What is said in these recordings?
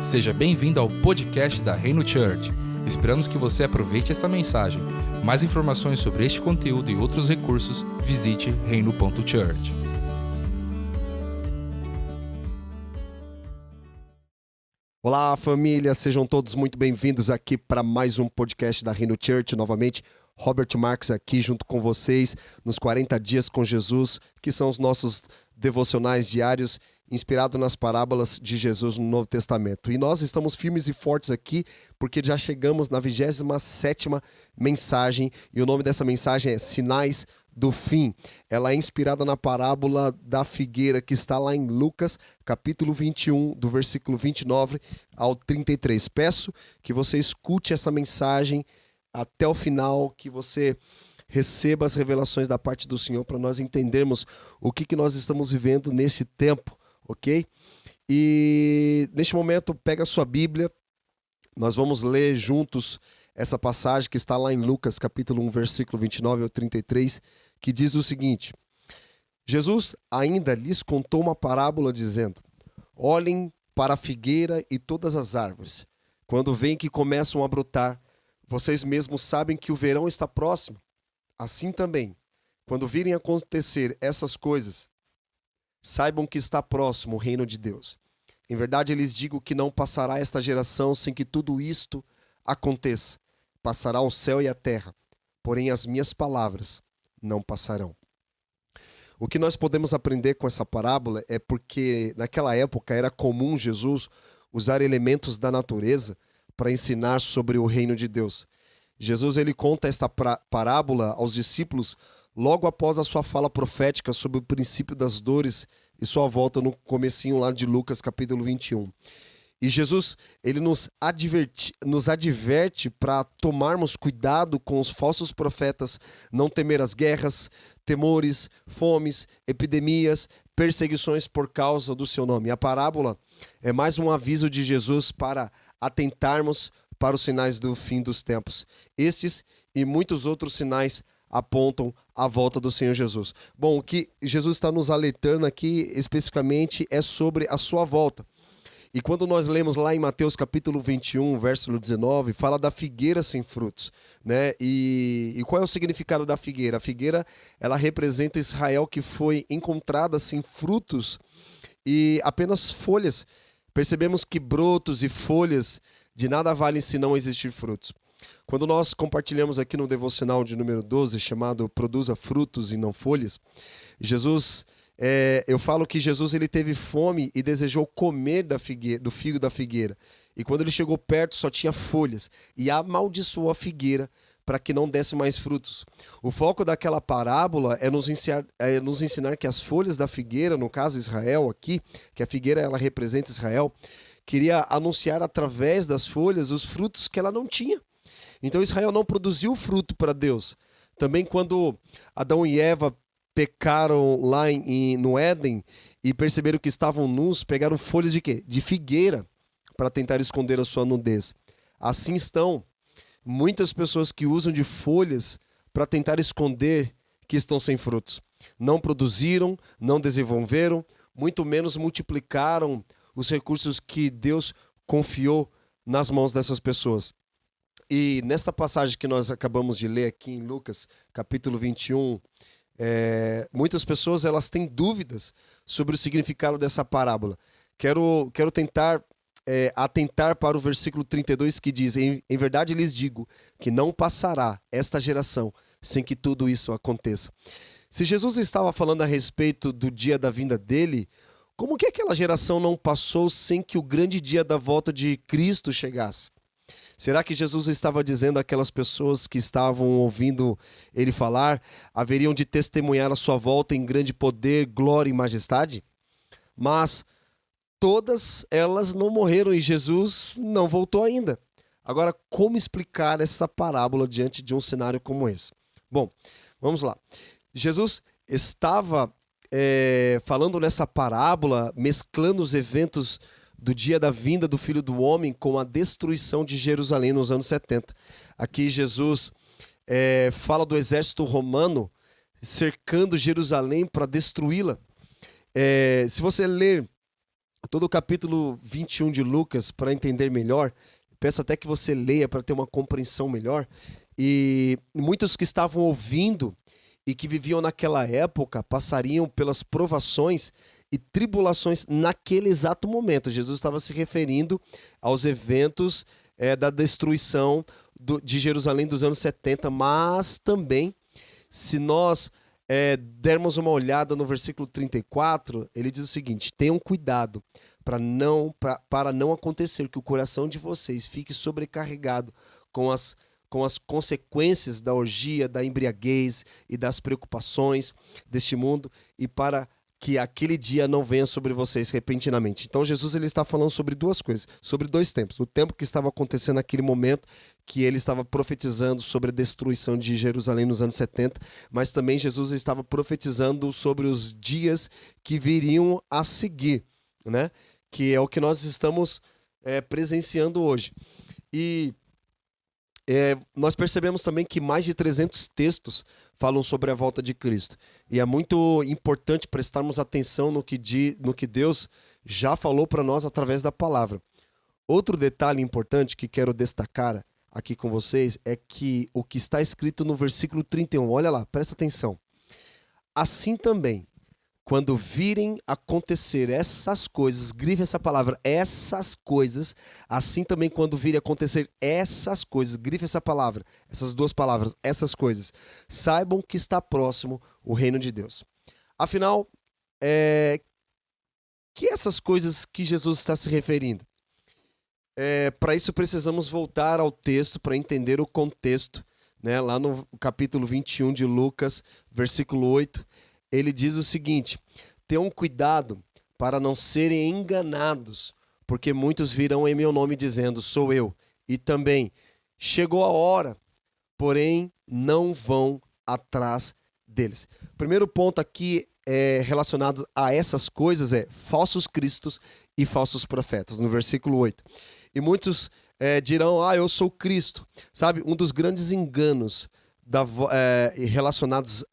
Seja bem-vindo ao podcast da Reino Church. Esperamos que você aproveite esta mensagem. Mais informações sobre este conteúdo e outros recursos, visite reino.church. Olá, família, sejam todos muito bem-vindos aqui para mais um podcast da Reino Church. Novamente, Robert Marques aqui junto com vocês nos 40 Dias com Jesus, que são os nossos devocionais diários inspirados nas parábolas de Jesus no Novo Testamento. E nós estamos firmes e fortes aqui porque já chegamos na 27ª mensagem e o nome dessa mensagem é Sinais do Fim. Ela é inspirada na parábola da figueira que está lá em Lucas, capítulo 21, do versículo 29 ao 33. Peço que você escute essa mensagem até o final, que você receba as revelações da parte do Senhor para nós entendermos o que nós estamos vivendo neste tempo, ok? E neste momento, pega a sua Bíblia, nós vamos ler juntos essa passagem que está lá em Lucas, capítulo 1, versículo 29 ao 33, que diz o seguinte: Jesus ainda lhes contou uma parábola dizendo: olhem para a figueira e todas as árvores. Quando veem que começam a brotar, vocês mesmos sabem que o verão está próximo. Assim também, quando virem acontecer essas coisas, saibam que está próximo o reino de Deus. Em verdade, lhes digo que não passará esta geração sem que tudo isto aconteça. Passará o céu e a terra, porém as minhas palavras não passarão. O que nós podemos aprender com essa parábola é porque naquela época era comum Jesus usar elementos da natureza para ensinar sobre o reino de Deus. Jesus ele conta esta parábola aos discípulos logo após a sua fala profética sobre o princípio das dores e sua volta no comecinho lá de Lucas capítulo 21. E Jesus ele nos adverte para tomarmos cuidado com os falsos profetas, não temer as guerras, temores, fomes, epidemias, perseguições por causa do seu nome. A parábola é mais um aviso de Jesus para atentarmos para os sinais do fim dos tempos. Estes e muitos outros sinais apontam a volta do Senhor Jesus. Bom, o que Jesus está nos alertando aqui especificamente é sobre a sua volta. E quando nós lemos lá em Mateus capítulo 21, versículo 19, fala da figueira sem frutos, né? E qual é o significado da figueira? A figueira, ela representa Israel que foi encontrada sem frutos e apenas folhas. Percebemos que brotos e folhas de nada valem se não existir frutos. Quando nós compartilhamos aqui no devocional de número 12, chamado Produza Frutos e Não Folhas, eu falo que Jesus ele teve fome e desejou comer do figo da figueira. E quando ele chegou perto só tinha folhas e amaldiçoou a figueira para que não desse mais frutos. O foco daquela parábola é nos ensinar que as folhas da figueira, no caso Israel aqui, que a figueira ela representa Israel, queria anunciar através das folhas os frutos que ela não tinha. Então Israel não produziu fruto para Deus. Também quando Adão e Eva pecaram lá no Éden e perceberam que estavam nus, pegaram folhas de quê? De figueira para tentar esconder a sua nudez. Assim estão muitas pessoas que usam de folhas para tentar esconder que estão sem frutos. Não produziram, não desenvolveram, muito menos multiplicaram os recursos que Deus confiou nas mãos dessas pessoas. E nesta passagem que nós acabamos de ler aqui em Lucas, capítulo 21, muitas pessoas elas têm dúvidas sobre o significado dessa parábola. Quero tentar atentar para o versículo 32 que diz: em verdade lhes digo que não passará esta geração sem que tudo isso aconteça. Se Jesus estava falando a respeito do dia da vinda dele, como que aquela geração não passou sem que o grande dia da volta de Cristo chegasse? Será que Jesus estava dizendo àquelas pessoas que estavam ouvindo ele falar, haveriam de testemunhar a sua volta em grande poder, glória e majestade? Mas todas elas não morreram e Jesus não voltou ainda. Agora, como explicar essa parábola diante de um cenário como esse? Bom, vamos lá. Jesus estava falando nessa parábola, mesclando os eventos do dia da vinda do Filho do Homem com a destruição de Jerusalém nos anos 70. Aqui Jesus fala do exército romano cercando Jerusalém para destruí-la. Se você ler todo o capítulo 21 de Lucas, para entender melhor, peço até que você leia para ter uma compreensão melhor. E muitos que estavam ouvindo e que viviam naquela época passariam pelas provações e tribulações naquele exato momento. Jesus estava se referindo aos eventos da destruição de Jerusalém dos anos 70, mas também, se nós dermos uma olhada no versículo 34, ele diz o seguinte: tenham cuidado para não acontecer que o coração de vocês fique sobrecarregado com as consequências da orgia, da embriaguez e das preocupações deste mundo, e para que aquele dia não venha sobre vocês repentinamente. Então Jesus ele está falando sobre duas coisas, sobre dois tempos. O tempo que estava acontecendo naquele momento, que ele estava profetizando sobre a destruição de Jerusalém nos anos 70, mas também Jesus estava profetizando sobre os dias que viriam a seguir, né? Que é o que nós estamos presenciando hoje. E nós percebemos também que mais de 300 textos falam sobre a volta de Cristo. E é muito importante prestarmos atenção no que Deus já falou para nós através da palavra. Outro detalhe importante que quero destacar aqui com vocês é que o que está escrito no versículo 31, olha lá, presta atenção. Assim também, quando virem acontecer essas coisas, grife essa palavra, essas coisas, assim também quando virem acontecer essas coisas, grife essa palavra, essas duas palavras, essas coisas, saibam que está próximo o reino de Deus. Afinal, que essas coisas que Jesus está se referindo? Para isso precisamos voltar ao texto para entender o contexto, né? Lá no capítulo 21 de Lucas, versículo 8, ele diz o seguinte: tenham cuidado para não serem enganados, porque muitos virão em meu nome dizendo, sou eu. E também, chegou a hora, porém não vão atrás deles. Primeiro ponto aqui relacionado a essas coisas é falsos cristos e falsos profetas, no versículo 8. E muitos dirão, eu sou Cristo. Sabe, um dos grandes enganos relacionados,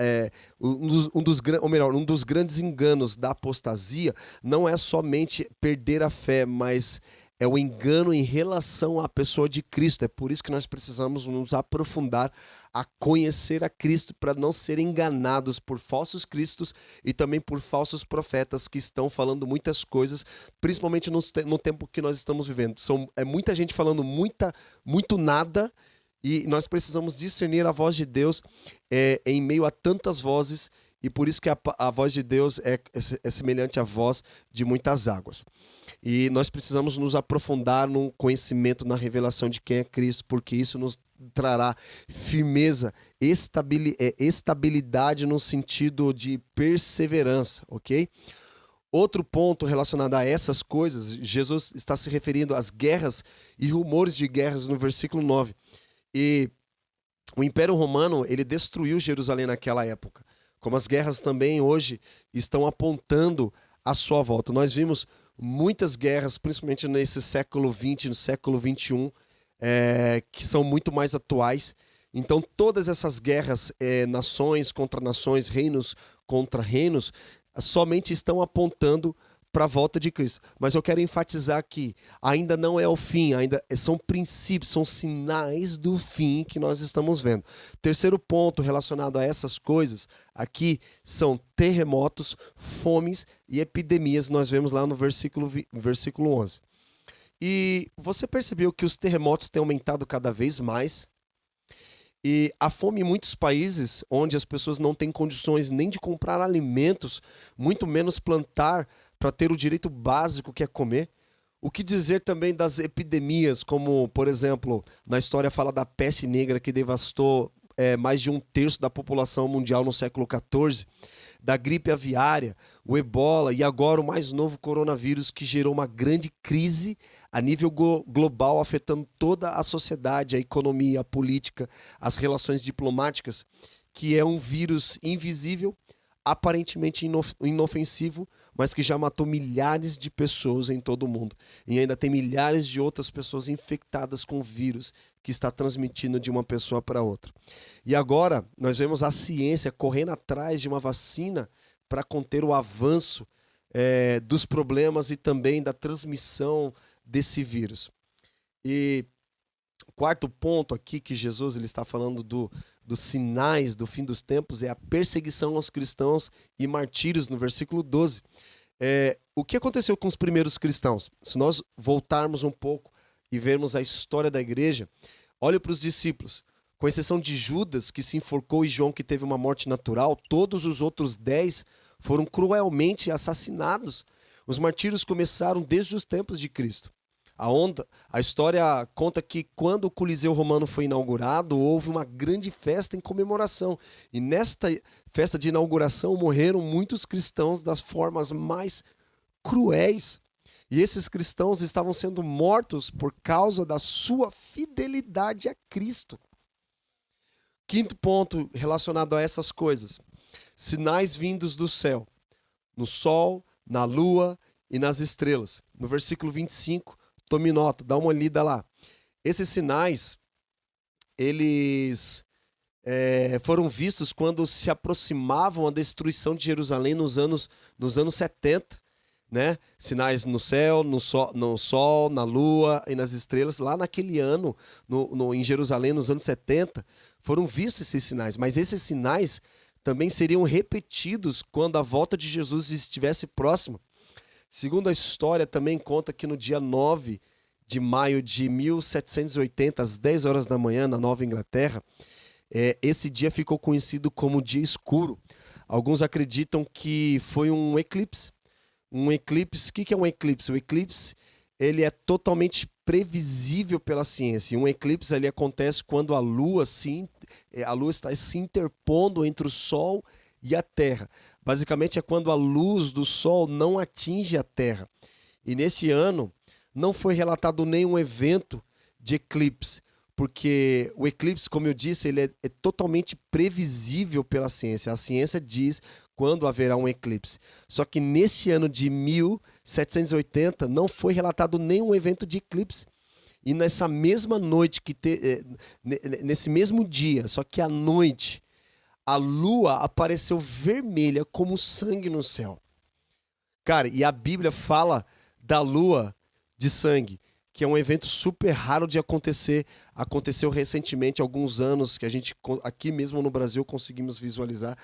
um dos grandes enganos da apostasia não é somente perder a fé, mas é o engano em relação à pessoa de Cristo. É por isso que nós precisamos nos aprofundar a conhecer a Cristo, para não ser enganados por falsos cristos e também por falsos profetas que estão falando muitas coisas, principalmente no tempo que nós estamos vivendo. É muita gente falando muito nada, e nós precisamos discernir a voz de Deus em meio a tantas vozes, e por isso que a voz de Deus é semelhante à voz de muitas águas. E nós precisamos nos aprofundar no conhecimento, na revelação de quem é Cristo, porque isso nos trará firmeza, estabilidade no sentido de perseverança, ok? Outro ponto relacionado a essas coisas, Jesus está se referindo às guerras e rumores de guerras no versículo 9. E o Império Romano, ele destruiu Jerusalém naquela época, como as guerras também hoje estão apontando a sua volta. Nós vimos muitas guerras, principalmente nesse século XX, no século XXI, que são muito mais atuais. Então, todas essas guerras, nações contra nações, reinos contra reinos, somente estão apontando para a volta de Cristo. Mas eu quero enfatizar que ainda não é o fim, ainda são princípios, são sinais do fim que nós estamos vendo. Terceiro ponto relacionado a essas coisas aqui são terremotos, fomes e epidemias. Nós vemos lá no versículo 11. E você percebeu que os terremotos têm aumentado cada vez mais? E a fome em muitos países, onde as pessoas não têm condições nem de comprar alimentos, muito menos plantar para ter o direito básico que é comer. O que dizer também das epidemias, como, por exemplo, na história fala da peste negra, que devastou mais de 1/3 da população mundial no século XIV, da gripe aviária, o ebola e agora o mais novo coronavírus, que gerou uma grande crise a nível global, afetando toda a sociedade, a economia, a política, as relações diplomáticas, que é um vírus invisível, aparentemente inofensivo, mas que já matou milhares de pessoas em todo o mundo. E ainda tem milhares de outras pessoas infectadas com o vírus que está transmitindo de uma pessoa para outra. E agora nós vemos a ciência correndo atrás de uma vacina para conter o avanço dos problemas e também da transmissão desse vírus. E o quarto ponto aqui que Jesus ele está falando dos sinais do fim dos tempos é a perseguição aos cristãos e martírios, no versículo 12. O que aconteceu com os primeiros cristãos? Se nós voltarmos um pouco e vermos a história da igreja, olhe para os discípulos. Com exceção de Judas, que se enforcou, e João, que teve uma morte natural, todos os outros 10 foram cruelmente assassinados. Os martírios começaram desde os tempos de Cristo. A história conta que quando o Coliseu Romano foi inaugurado, houve uma grande festa em comemoração. E nesta festa de inauguração morreram muitos cristãos das formas mais cruéis. E esses cristãos estavam sendo mortos por causa da sua fidelidade a Cristo. Quinto ponto relacionado a essas coisas: sinais vindos do céu, no sol, na lua e nas estrelas. No versículo 25, tome nota, dá uma lida lá. Esses sinais, eles foram vistos quando se aproximavam a destruição de Jerusalém nos anos 70. Né? Sinais no céu, no sol, na lua e nas estrelas. Lá naquele ano, em Jerusalém, nos anos 70, foram vistos esses sinais. Mas esses sinais também seriam repetidos quando a volta de Jesus estivesse próxima. Segundo a história, também conta que no dia 9 de maio de 1780, às 10 horas da manhã, na Nova Inglaterra, esse dia ficou conhecido como Dia Escuro. Alguns acreditam que foi um eclipse. Um eclipse, o que é um eclipse? O eclipse ele é totalmente previsível pela ciência. Um eclipse ele acontece quando a lua está se interpondo entre o Sol e a Terra. Basicamente é quando a luz do Sol não atinge a Terra. E nesse ano não foi relatado nenhum evento de eclipse, porque o eclipse, como eu disse, ele é totalmente previsível pela ciência. A ciência diz quando haverá um eclipse. Só que neste ano de 1780 não foi relatado nenhum evento de eclipse. E nessa mesma noite, nesse mesmo dia, só que à noite, a lua apareceu vermelha como sangue no céu. Cara, e a Bíblia fala da lua de sangue, que é um evento super raro de acontecer. Aconteceu recentemente, alguns anos, que a gente, aqui mesmo no Brasil, conseguimos visualizar.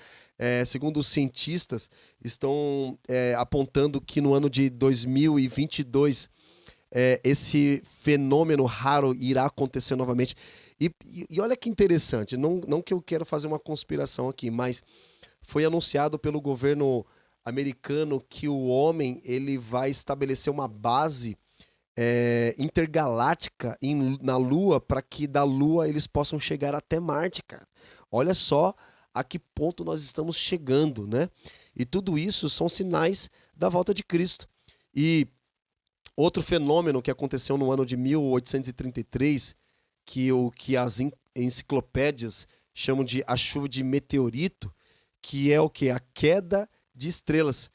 Segundo os cientistas, estão apontando que no ano de 2022, esse fenômeno raro irá acontecer novamente. E olha que interessante, não que eu quero fazer uma conspiração aqui, mas foi anunciado pelo governo americano que o homem ele vai estabelecer uma base intergaláctica na Lua, para que da Lua eles possam chegar até Marte, cara. Olha só a que ponto nós estamos chegando, né? E tudo isso são sinais da volta de Cristo. E outro fenômeno que aconteceu no ano de 1833, que as enciclopédias chamam de a chuva de meteorito, que é o que? A queda de estrelas.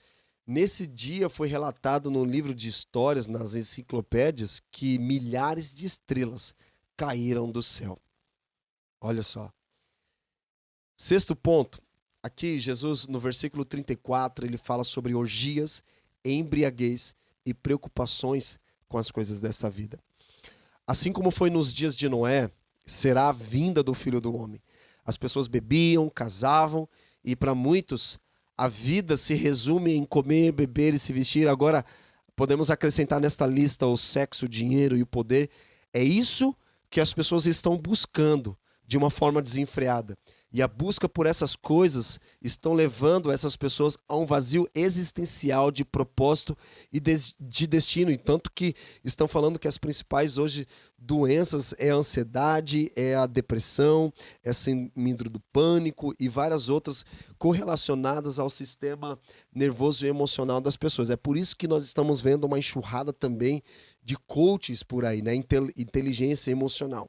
Nesse dia foi relatado no livro de histórias, nas enciclopédias, que milhares de estrelas caíram do céu. Olha só. Sexto ponto. Aqui Jesus, no versículo 34, ele fala sobre orgias, embriaguez e preocupações com as coisas dessa vida. Assim como foi nos dias de Noé, será a vinda do Filho do Homem. As pessoas bebiam, casavam, e para muitos a vida se resume em comer, beber e se vestir. Agora, podemos acrescentar nesta lista o sexo, o dinheiro e o poder. É isso que as pessoas estão buscando de uma forma desenfreada. E a busca por essas coisas estão levando essas pessoas a um vazio existencial de propósito e de destino. E tanto que estão falando que as principais hoje doenças é a ansiedade, é a depressão, é a síndrome do pânico e várias outras correlacionadas ao sistema nervoso e emocional das pessoas. É por isso que nós estamos vendo uma enxurrada também de coaches por aí, né? Inteligência emocional.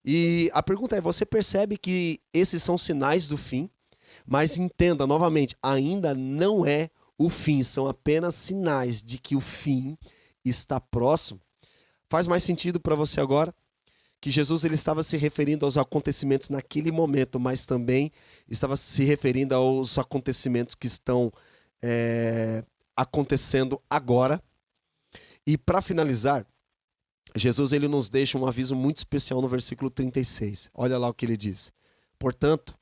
E a pergunta é, você percebe que esses são sinais do fim? Mas entenda, novamente, ainda não é o fim, são apenas sinais de que o fim está próximo. Faz mais sentido para você agora? Que Jesus ele estava se referindo aos acontecimentos naquele momento, mas também estava se referindo aos acontecimentos que estão acontecendo agora. E para finalizar, Jesus ele nos deixa um aviso muito especial no versículo 36. Olha lá o que ele diz. Portanto,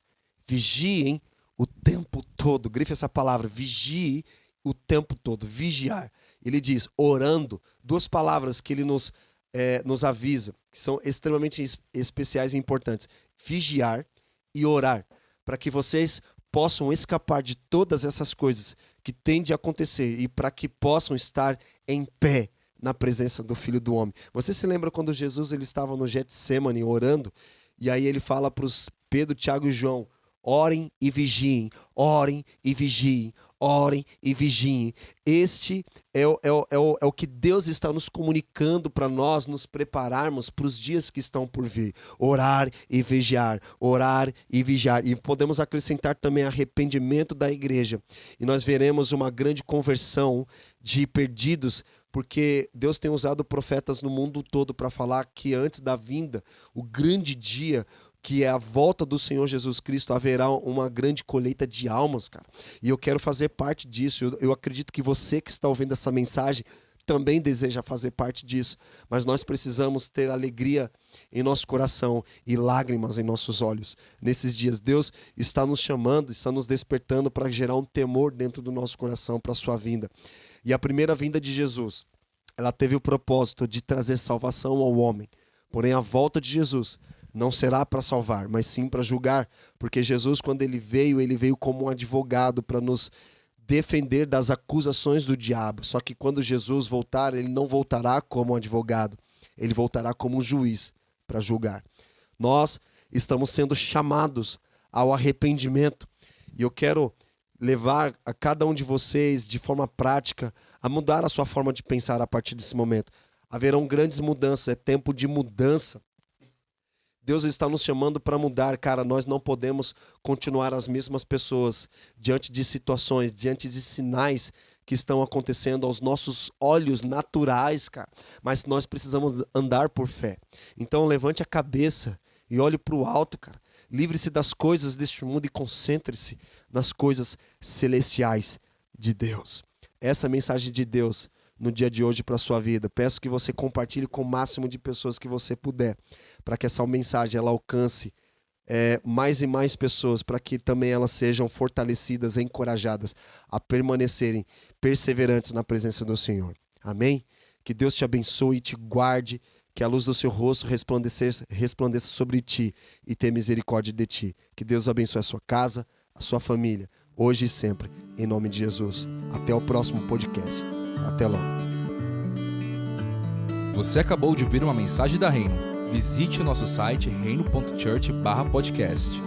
vigiem o tempo todo. Grife essa palavra, vigie o tempo todo, vigiar. Ele diz, orando, duas palavras que ele nos avisa, que são extremamente especiais e importantes. Vigiar e orar, para que vocês possam escapar de todas essas coisas que têm de acontecer e para que possam estar em pé na presença do Filho do Homem. Você se lembra quando Jesus ele estava no Getsêmani orando, e aí ele fala para os Pedro, Tiago e João, orem e vigiem, orem e vigiem, orem e vigiem. Este é o que Deus está nos comunicando para nós nos prepararmos para os dias que estão por vir. Orar e vigiar, orar e vigiar. E podemos acrescentar também arrependimento da igreja. E nós veremos uma grande conversão de perdidos, porque Deus tem usado profetas no mundo todo para falar que antes da vinda, o grande dia, que é a volta do Senhor Jesus Cristo, haverá uma grande colheita de almas, cara. E eu quero fazer parte disso. Eu acredito que você que está ouvindo essa mensagem também deseja fazer parte disso. Mas nós precisamos ter alegria em nosso coração e lágrimas em nossos olhos. Nesses dias, Deus está nos chamando, está nos despertando para gerar um temor dentro do nosso coração para a sua vinda. E a primeira vinda de Jesus, ela teve o propósito de trazer salvação ao homem. Porém, a volta de Jesus não será para salvar, mas sim para julgar, porque Jesus, quando ele veio como um advogado para nos defender das acusações do diabo. Só que quando Jesus voltar, ele não voltará como um advogado, ele voltará como um juiz para julgar. Nós estamos sendo chamados ao arrependimento, e eu quero levar a cada um de vocês, de forma prática, a mudar a sua forma de pensar a partir desse momento. Haverão grandes mudanças, é tempo de mudança. Deus está nos chamando para mudar, cara. Nós não podemos continuar as mesmas pessoas diante de situações, diante de sinais que estão acontecendo aos nossos olhos naturais, cara. Mas nós precisamos andar por fé. Então levante a cabeça e olhe para o alto, cara. Livre-se das coisas deste mundo e concentre-se nas coisas celestiais de Deus. Essa é a mensagem de Deus no dia de hoje para a sua vida. Peço que você compartilhe com o máximo de pessoas que você puder, para que essa mensagem ela alcance mais e mais pessoas, para que também elas sejam fortalecidas, encorajadas a permanecerem perseverantes na presença do Senhor. Amém? Que Deus te abençoe e te guarde, que a luz do seu rosto resplandeça sobre ti e tenha misericórdia de ti. Que Deus abençoe a sua casa, a sua família, hoje e sempre, em nome de Jesus. Até o próximo podcast. Até logo. Você acabou de ouvir uma mensagem da Reino. Visite o nosso site reino.church/podcast.